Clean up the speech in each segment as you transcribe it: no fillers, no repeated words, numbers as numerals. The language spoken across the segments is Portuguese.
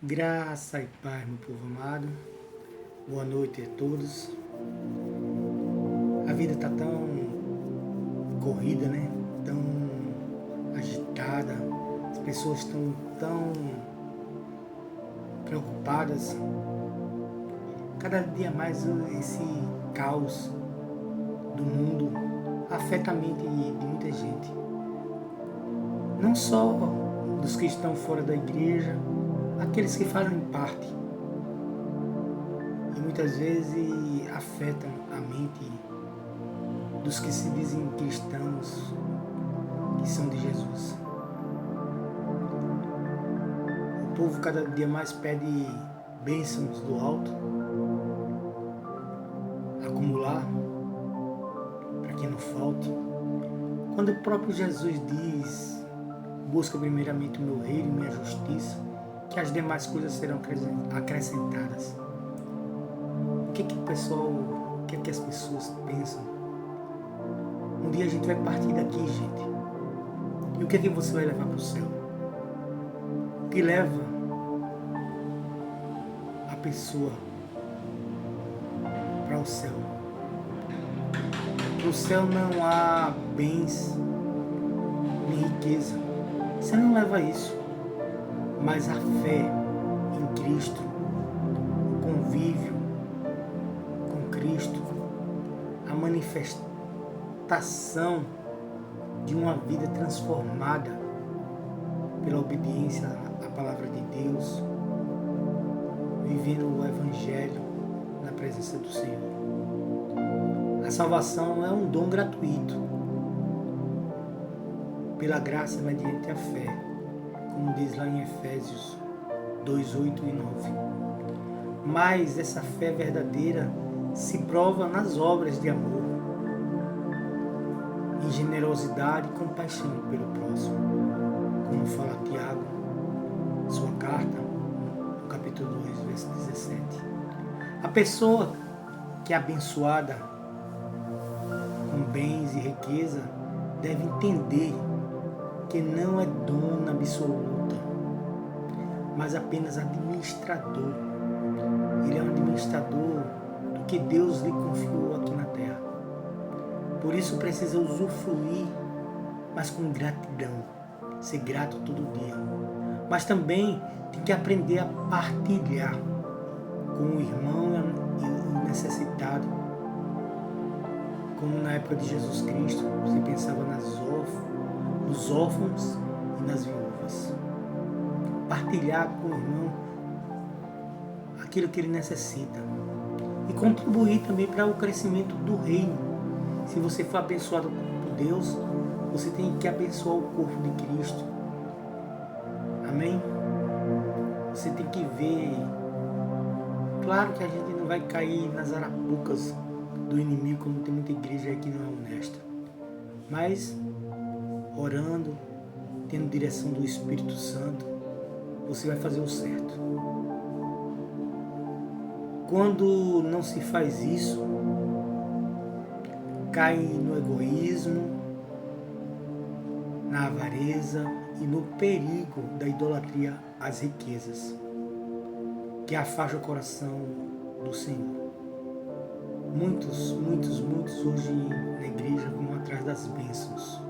Graça e paz, meu povo amado. Boa noite a todos. A vida está tão corrida, né? Tão agitada. As pessoas estão tão preocupadas. Cada dia mais esse caos do mundo afeta a mente de muita gente. Não só dos que estão fora da igreja, aqueles que fazem parte. E muitas vezes afetam a mente dos que se dizem cristãos, que são de Jesus. O povo cada dia mais pede bênçãos do alto, acumular, para que não falte. Quando o próprio Jesus diz: busca primeiramente o meu reino e minha justiça, que as demais coisas serão acrescentadas. O que as pessoas pensam? Um dia a gente vai partir daqui, gente. E o que você vai levar para o céu? O que leva a pessoa para o céu? No céu não há bens nem riqueza. Você não leva isso. Mas a fé em Cristo, o convívio com Cristo, a manifestação de uma vida transformada pela obediência à palavra de Deus, vivendo o Evangelho na presença do Senhor. A salvação é um dom gratuito, pela graça mediante a fé, como diz lá em Efésios 2, 8 e 9. Mas essa fé verdadeira se prova nas obras de amor, em generosidade e compaixão pelo próximo, como fala Tiago, sua carta, no capítulo 2, verso 17. A pessoa que é abençoada com bens e riqueza deve entender que não é dona absoluta, mas apenas administrador. Ele é um administrador do que Deus lhe confiou aqui na terra. Por isso precisa usufruir, mas com gratidão, ser grato todo dia. Mas também tem que aprender a partilhar com o irmão e o necessitado. Como na época de Jesus Cristo, você pensava nos órfãos e nas viúvas. Partilhar com o irmão aquilo que ele necessita. E contribuir também para o crescimento do reino. Se você for abençoado por Deus, você tem que abençoar o corpo de Cristo. Amém? Você tem que ver. Claro que a gente não vai cair nas arapucas do inimigo, como tem muita igreja aí que não é honesta. Mas, orando, tendo direção do Espírito Santo, você vai fazer o certo. Quando não se faz isso, cai no egoísmo, na avareza e no perigo da idolatria às riquezas, que afasta o coração do Senhor. Muitos hoje na igreja vão atrás das bênçãos,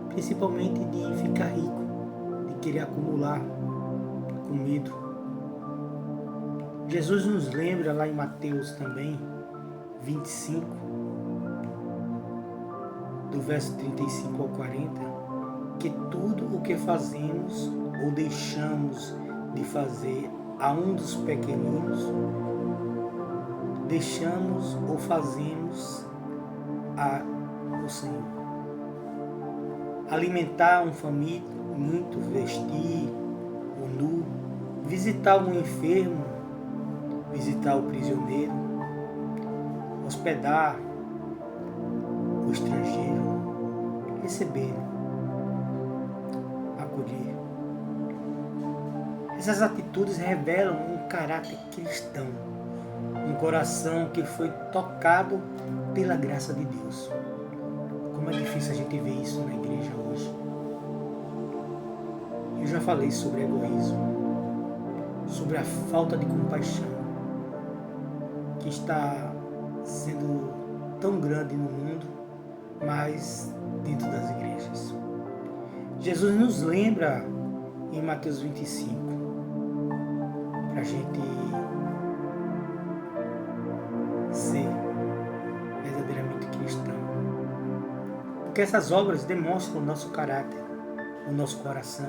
principalmente de ficar rico, de querer acumular com medo. Jesus nos lembra lá em Mateus também, 25, do verso 35 ao 40, que tudo o que fazemos ou deixamos de fazer a um dos pequeninos, deixamos ou fazemos ao Senhor. Alimentar um faminto, vestir o nu, visitar um enfermo, visitar o prisioneiro, hospedar o estrangeiro, receber, acolher. Essas atitudes revelam um caráter cristão, um coração que foi tocado pela graça de Deus. Como é difícil a gente ver isso na igreja hoje. Eu já falei sobre egoísmo, sobre a falta de compaixão que está sendo tão grande no mundo, mas dentro das igrejas. Jesus nos lembra em Mateus 25, para a gente ser verdadeiramente cristão. Porque essas obras demonstram o nosso caráter, o nosso coração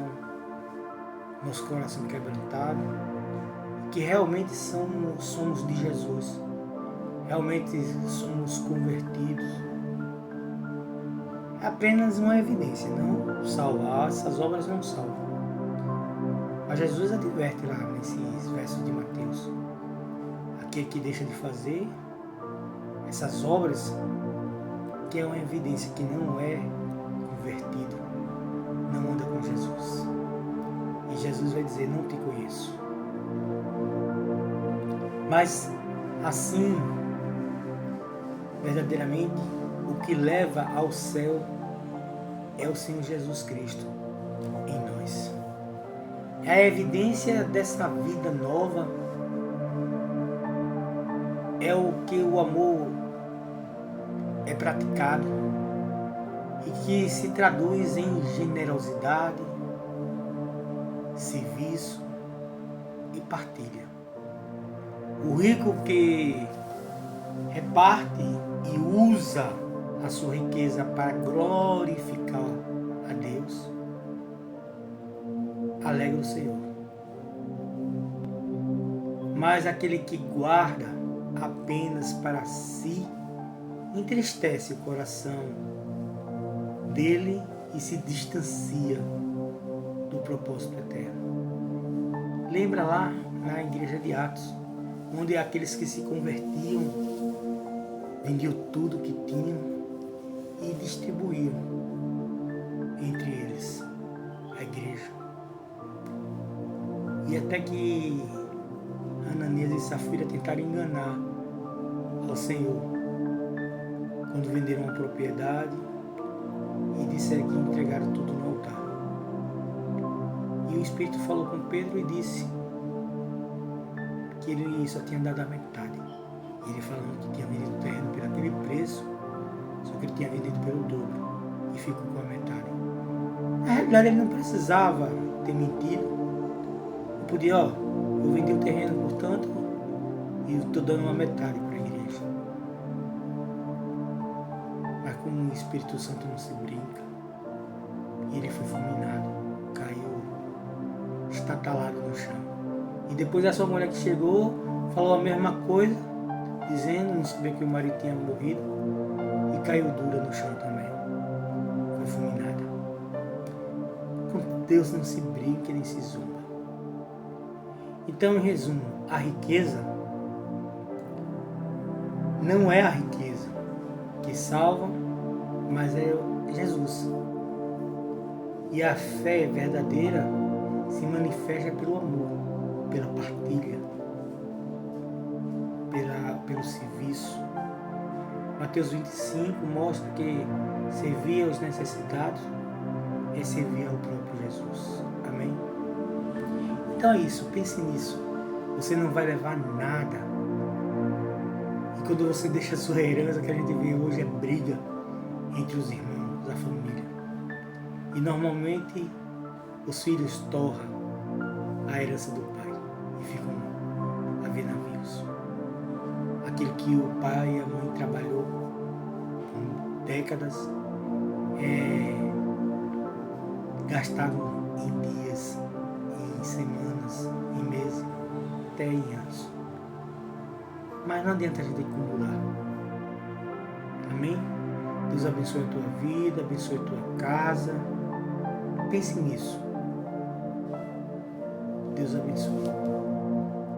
quebrantado, que realmente somos de Jesus, realmente somos convertidos. É apenas uma evidência, não salvar, essas obras não salvam. Mas Jesus adverte lá nesses versos de Mateus: aquele que deixa de fazer essas obras, que é uma evidência que não é convertido, não anda com Jesus. E Jesus vai dizer: não te conheço. Mas assim, verdadeiramente, o que leva ao céu é o Senhor Jesus Cristo em nós. É a evidência dessa vida nova, é o que o amor é praticado e que se traduz em generosidade, serviço e partilha. O rico que reparte e usa a sua riqueza para glorificar a Deus, alegra o Senhor. Mas aquele que guarda apenas para si, entristece o coração dele e se distancia do propósito eterno. Lembra lá na igreja de Atos, onde aqueles que se convertiam vendiam tudo que tinham e distribuíam entre eles a igreja. E até que Ananias e Safira tentaram enganar ao Senhor quando venderam a propriedade e disseram que entregaram tudo no altar. E o Espírito falou com Pedro e disse que ele só tinha dado a metade. Ele falando que tinha vendido o terreno por aquele preço, só que ele tinha vendido pelo dobro e ficou com a metade. Na realidade, ele não precisava ter mentido. Ele podia, eu vendi o terreno, portanto, e estou dando uma metade para a igreja. Mas como o Espírito Santo não se brinca, ele foi fulminado, caiu estatalado no chão. E depois a sua mulher que chegou, falou a mesma coisa, dizendo, não sabia que o marido tinha morrido, e caiu dura no chão também. Foi fulminada. Com Deus não se brinca nem se zomba. Então, em resumo, a riqueza não é a riqueza que salva, mas é Jesus. E a fé verdadeira se manifesta pelo amor, pela partilha, pelo serviço. Mateus 25 mostra que servir aos necessitados é servir ao próprio Jesus. Amém? Então é isso, pense nisso. Você não vai levar nada. E quando você deixa a sua herança, que a gente vê hoje é briga entre os irmãos, a família. E normalmente os filhos torram a herança do pai e ficam a ver navios. Aquilo que o pai e a mãe trabalhou por décadas, gastaram em dias, em semanas, em meses, até em anos. Mas não adianta a gente acumular. Amém? Deus abençoe a tua vida, abençoe a tua casa. Pense nisso. Deus abençoe.